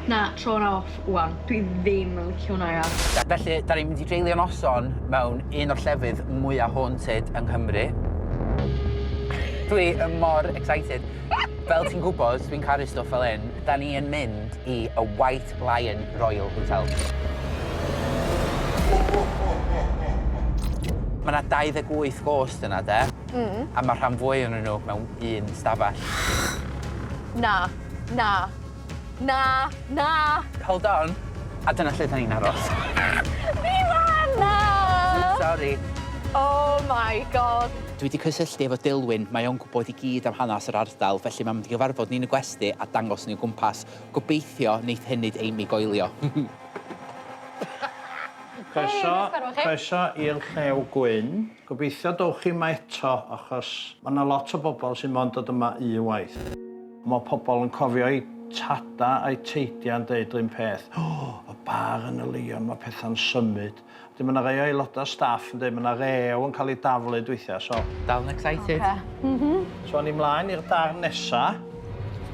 Na, tro na off, wan. Dwi ddim yn licio hwnna ia. Felly, da ni'n mynd i dreulio noson mewn un o'r llefydd mwyaf haunted yng Nghymru. Dwi yn mor excited. Fel ti'n gwybod, dwi'n caru stwff fel hyn, da ni yn mynd i y White Lion Royal Hotel. Mae yna 28 ghost yna, de? A mae rhan fwy o'n nhw mewn un stafell. Na, na, na, na. Hold on. A dyna lle da ni'n aros. Iwan, na! Sorry. Oh my god. Dwi wedi cysylltu efo Dilwyn, mae o'n gwybod i gyd am hanes yr ardal, felly mae'n mynd i gyfarfod ni'n y gwesty a dangos ni'n gwmpas. Gobeithio wneith hynny Aimee goelio. Croeso i'r llew gwyn. Gobeithio dowch chi yma eto, achos mae yna lot o bobl sy'n mond dod yma unwaith. Mae pobl yn cofio i tada a'i teidia'n deud yr un peth. Y bar yn y Lion, mae pethau'n symud. Mae yna rei o aelodau staff yn dweud, mae yna rew yn cael ei daflu weithiau, so... Dal yn excited. So, ni mlaen i'r darn nesa.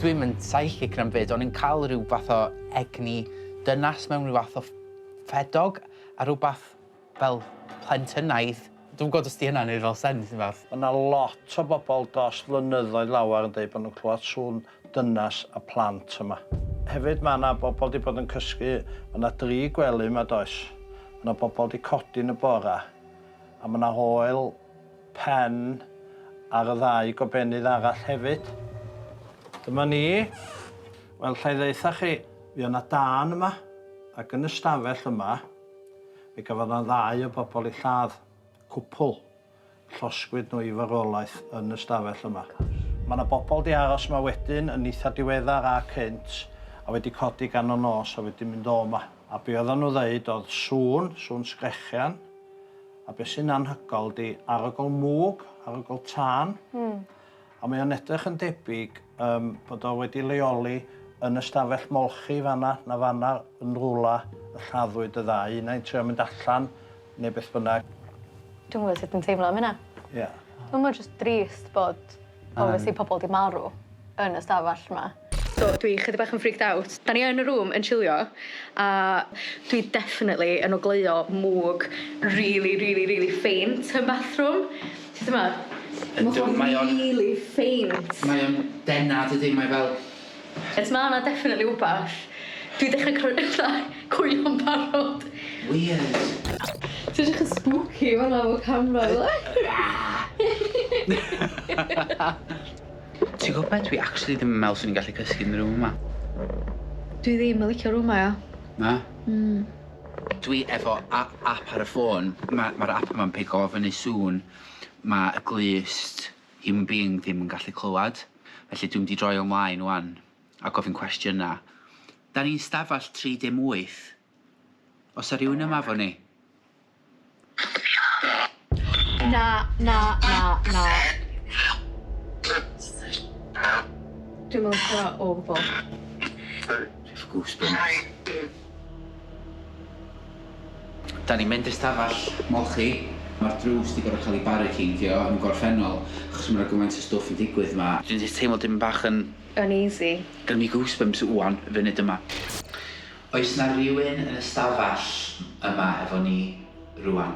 Dwi'n mynd psychic na'n byd, o'n i'n cael rhyw fath o egni dynas mewn rhyw fath o ffedog a rhyw bath fel plentynaidd. Dwi'n gwybod os di hynna'n neud fel sens i fath. Mae yna lot o bobl dros flynyddoedd lawer yn dweud bod nhw'n clywed sŵn dynas a plant yma. Hefyd mae yna bobl wedi bod yn cysgu, mae yna 3 gwely yma does. Mae yna bobl wedi codi yn y bora, a mae yna hoel pen ar y 2 gobenydd arall hefyd. Dyma ni. Wel, lle ddeitha chi, fi yna dan yma, ac yn y stafell yma, fe gafodd yna 2 o bobl i lladd, cwpl, llosgwyd nhw i farwolaeth yn y stafell yma. Mae yna bobl di aros yma wedyn yn eitha diweddar a cynt, a wedi codi gan o nos a wedi mynd o yma. A be oedden nhw ddeud oedd sŵn sgrechian, a beth sy'n anhygol di arogl mwg, arogl tân. A mae o'n edrych yn debyg bod o wedi leoli yn y stafell molchi fanna, na fanna yn rwla y lladdwyd y 2. Unai'n trio mynd allan, neu beth bynnag. Dwi'n gwybod sut yn teimlo am hynna. Ie. Dwi'n gwybod jyst drist bod obviously pobl di marw yn y stafell yma. So, dwi chydig bach yn freaked out. Da ni yn y rŵm yn chilio, a dwi definitely yn ogleuo mwg really faint yn bathroom. Ti'n dyma? Mae o'n really faint. Mae o'n denad ydy, mae fel... Mae yna definitely wbath. Dwi dechrau cwylio'n barod. Weird. Ti'n edrych yn spooky fan'na efo camera, Ti'n gwybod beth? Dwi actually ddim yn meddwl swn i'n gallu cysgu yn y rŵm yma. Dwi ddim yn licio rŵm yma, Na? Dwi efo app ar y ffôn. Mae'r app yma'n pigo o fyny sŵn. Mae y glust human being ddim yn gallu clywed. Felly dwi'n di droi ymlaen wan a gofyn cwestiynna. Da ni'n stafell 3-8. Os yw rhywun yma fo ni? Na. Dwi'n mynd licio o gwbl. Dwi'n goosebumps. Da ni'n mynd i'r stafell molchi. Mae'r drws di gorau cael ei barricadio yn gorffennol, achos mae'r gymaint o stwff yn digwydd yma. Dwi'n teimlo dim bach yn... Uneasy. Gan mi goosebumps wan y funud yma. Oes na rhywun yn y stafell yma efo ni rwan?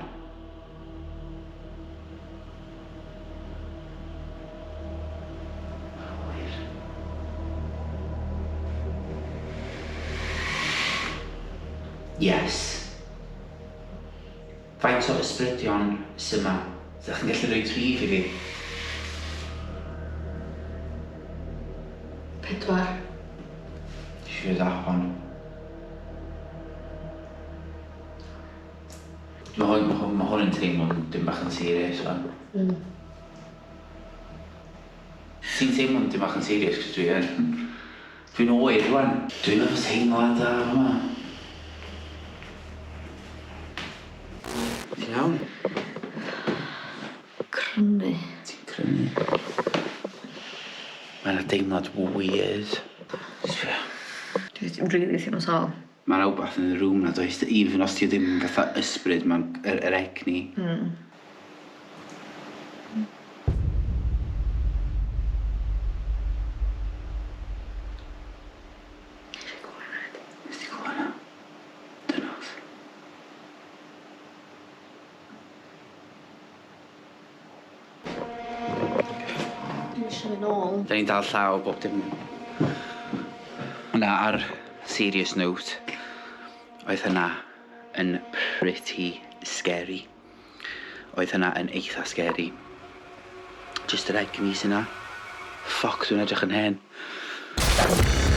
Yes. Faint o ysbrydion sy'n yma? Ydych chi'n gallu rhoi trif i fi? 4. Siwr dda hon. Mae hwn yn teimlo'n dim bach yn serious fan. Ti'n teimlo'n dim bach yn serious cos dwi yn. Dwi'n oer rwan. Dwi'n efo teimlo'n da hwnna. Ti'n iawn? Crynu. Ti'n crynu? Mae'n deimlad weird. Dwi'n rili teimlo sal. Mae'n rhywbeth yn y rŵm na does, even os ti ddim fatha ysbryd, mae'n yr egni. eisiau mynd nôl. Da ni'n dal llaw bob dim. Hwna ar serious note, oedd hynna yn pretty scary. Oedd hynna yn eitha scary. Just yr egni sy'n na. Ffoc, dwi'n edrych yn hen.